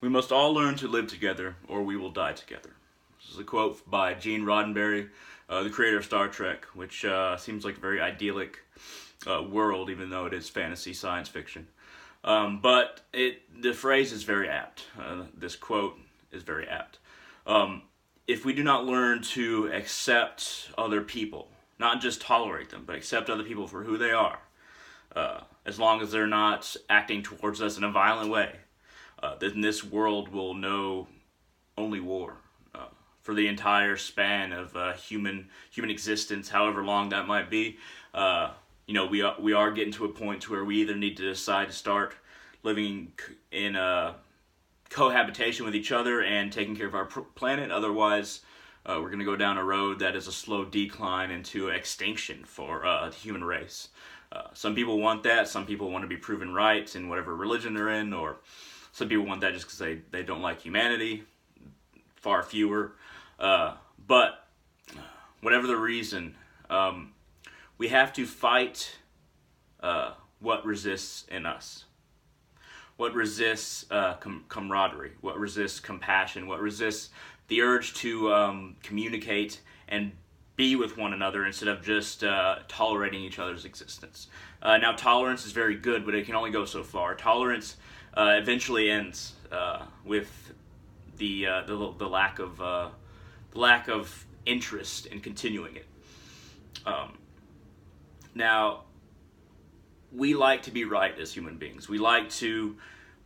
We must all learn to live together, or we will die together. This is a quote by Gene Roddenberry, the creator of Star Trek, which seems like a very idyllic world, even though it is fantasy science fiction. But the phrase is very apt. This quote is very apt. If we do not learn to accept other people, not just tolerate them, but accept other people for who they are, as long as they're not acting towards us in a violent way, then this world will know only war for the entire span of human existence, however long that might be. We are getting to a point to where we either need to decide to start living in cohabitation with each other and taking care of our planet. Otherwise, we're going to go down a road that is a slow decline into extinction for the human race. Some people want that. Some people want to be proven right in whatever religion they're in, or some people want that just because they don't like humanity. Far fewer. But whatever the reason, we have to fight what resists in us. What resists camaraderie, what resists compassion, what resists the urge to communicate and be with one another instead of just tolerating each other's existence. Now, tolerance is very good, but it can only go so far. Tolerance eventually ends with the lack of interest in continuing it. Now, we like to be right as human beings. We like to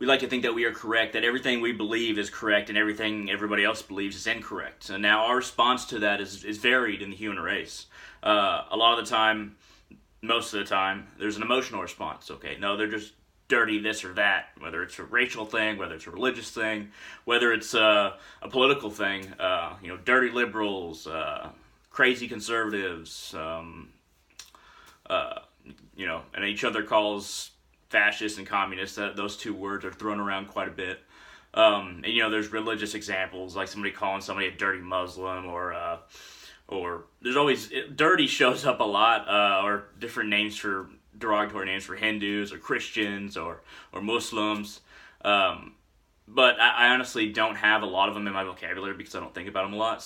think that we are correct, that everything we believe is correct, and everything everybody else believes is incorrect. And now our response to that is varied in the human race. A lot of the time, most of the time, there's an emotional response. Okay, no, they're just dirty this or that, whether it's a racial thing, whether it's a religious thing, whether it's a political thing, dirty liberals, crazy conservatives, and each other calls fascists and communists. Those two words are thrown around quite a bit. There's religious examples, like somebody calling somebody a dirty Muslim, or there's always, dirty shows up a lot, or different derogatory names for Hindus or Christians or Muslims. But I honestly don't have a lot of them in my vocabulary because I don't think about them a lot.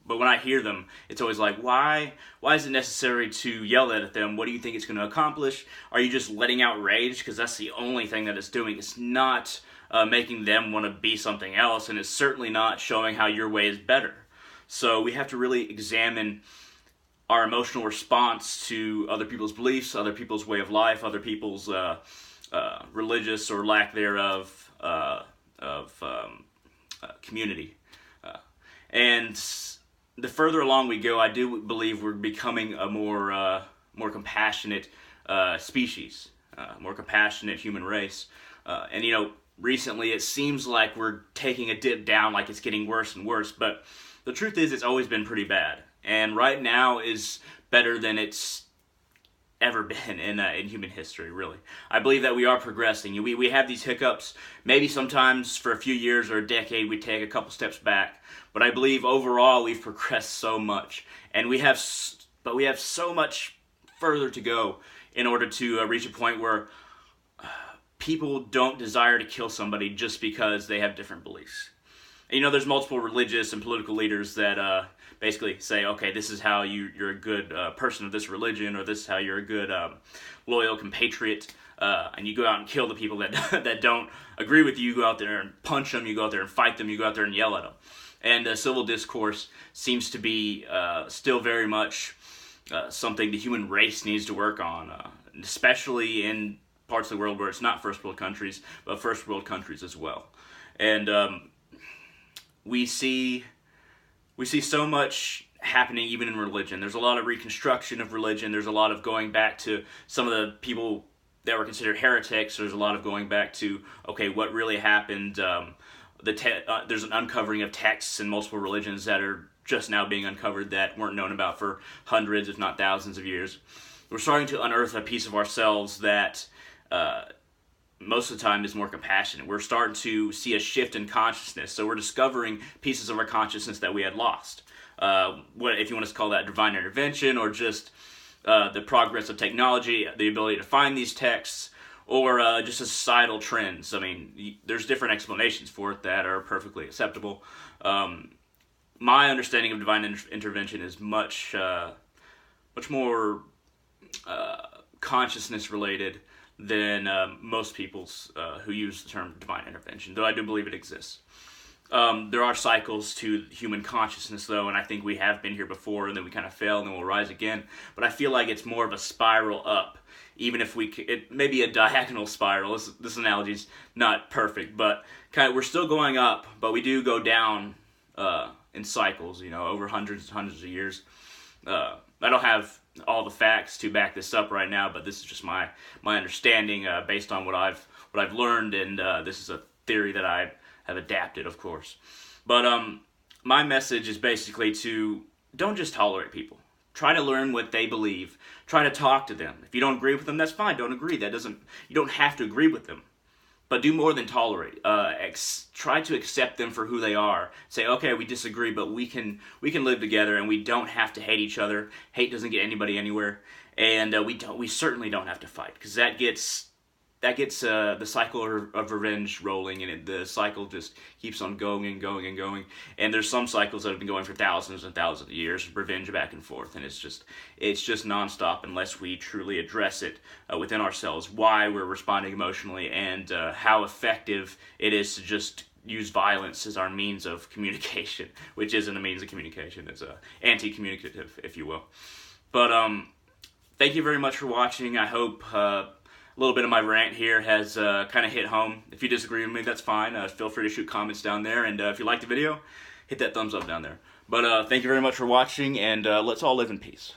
But when I hear them, it's always like, why is it necessary to yell at them? What do you think it's going to accomplish? Are you just letting out rage? Because that's the only thing that it's doing. It's not making them want to be something else, and it's certainly not showing how your way is better. So we have to really examine our emotional response to other people's beliefs, other people's way of life, other people's religious or lack thereof community. And the further along we go, I do believe we're becoming a more compassionate species, more compassionate human race. Recently it seems like we're taking a dip down, like it's getting worse and worse. But the truth is, it's always been pretty bad. And right now is better than it's ever been in human history, really. I believe that we are progressing. We have these hiccups. Maybe sometimes for a few years or a decade we take a couple steps back. But I believe overall we've progressed so much. And we have so much further to go in order to reach a point where people don't desire to kill somebody just because they have different beliefs. And, there's multiple religious and political leaders that basically say, okay, this is how you're a good person of this religion, or this is how you're a good loyal compatriot, and you go out and kill the people that don't agree with you. You go out there and punch them, you go out there and fight them, you go out there and yell at them. And civil discourse seems to be still very much something the human race needs to work on, especially in parts of the world where it's not first world countries, but first world countries as well. And we see so much happening even in religion. There's a lot of reconstruction of religion. There's a lot of going back to some of the people that were considered heretics. There's a lot of going back to, okay, what really happened. There's an uncovering of texts in multiple religions that are just now being uncovered that weren't known about for hundreds, if not thousands of years. We're starting to unearth a piece of ourselves that most of the time is more compassionate. We're starting to see a shift in consciousness. So we're discovering pieces of our consciousness that we had lost. What if you want to call that divine intervention, or just the progress of technology, the ability to find these texts, or just a societal trends. I mean, there's different explanations for it that are perfectly acceptable. My understanding of divine intervention is much more consciousness related than most people's who use the term divine intervention, though I do believe it exists. There are cycles to human consciousness, though, and I think we have been here before, and then we kind of fail, and then we'll rise again. But I feel like it's more of a spiral up, even if it may be a diagonal spiral. This analogy is not perfect, but we're still going up, but we do go down in cycles, over hundreds and hundreds of years. I don't have all the facts to back this up right now, but this is just my understanding based on what I've learned, and this is a theory that I have adapted, of course. But my message is basically to don't just tolerate people. Try to learn what they believe. Try to talk to them. If you don't agree with them, that's fine. Don't agree. You don't have to agree with them. But do more than tolerate. Try to accept them for who they are. Say, okay, we disagree, but we can live together, and we don't have to hate each other. Hate doesn't get anybody anywhere, and we certainly don't have to fight, because that gets the cycle of revenge rolling, and the cycle just keeps on going and going and going. And there's some cycles that have been going for thousands and thousands of years, revenge back and forth, and it's just nonstop unless we truly address it within ourselves, why we're responding emotionally, and how effective it is to just use violence as our means of communication, which isn't a means of communication. It's anti-communicative, if you will. But thank you very much for watching. I hope a little bit of my rant here has kind of hit home. If you disagree with me, that's fine. Feel free to shoot comments down there. And if you like the video, hit that thumbs up down there. But thank you very much for watching, and let's all live in peace.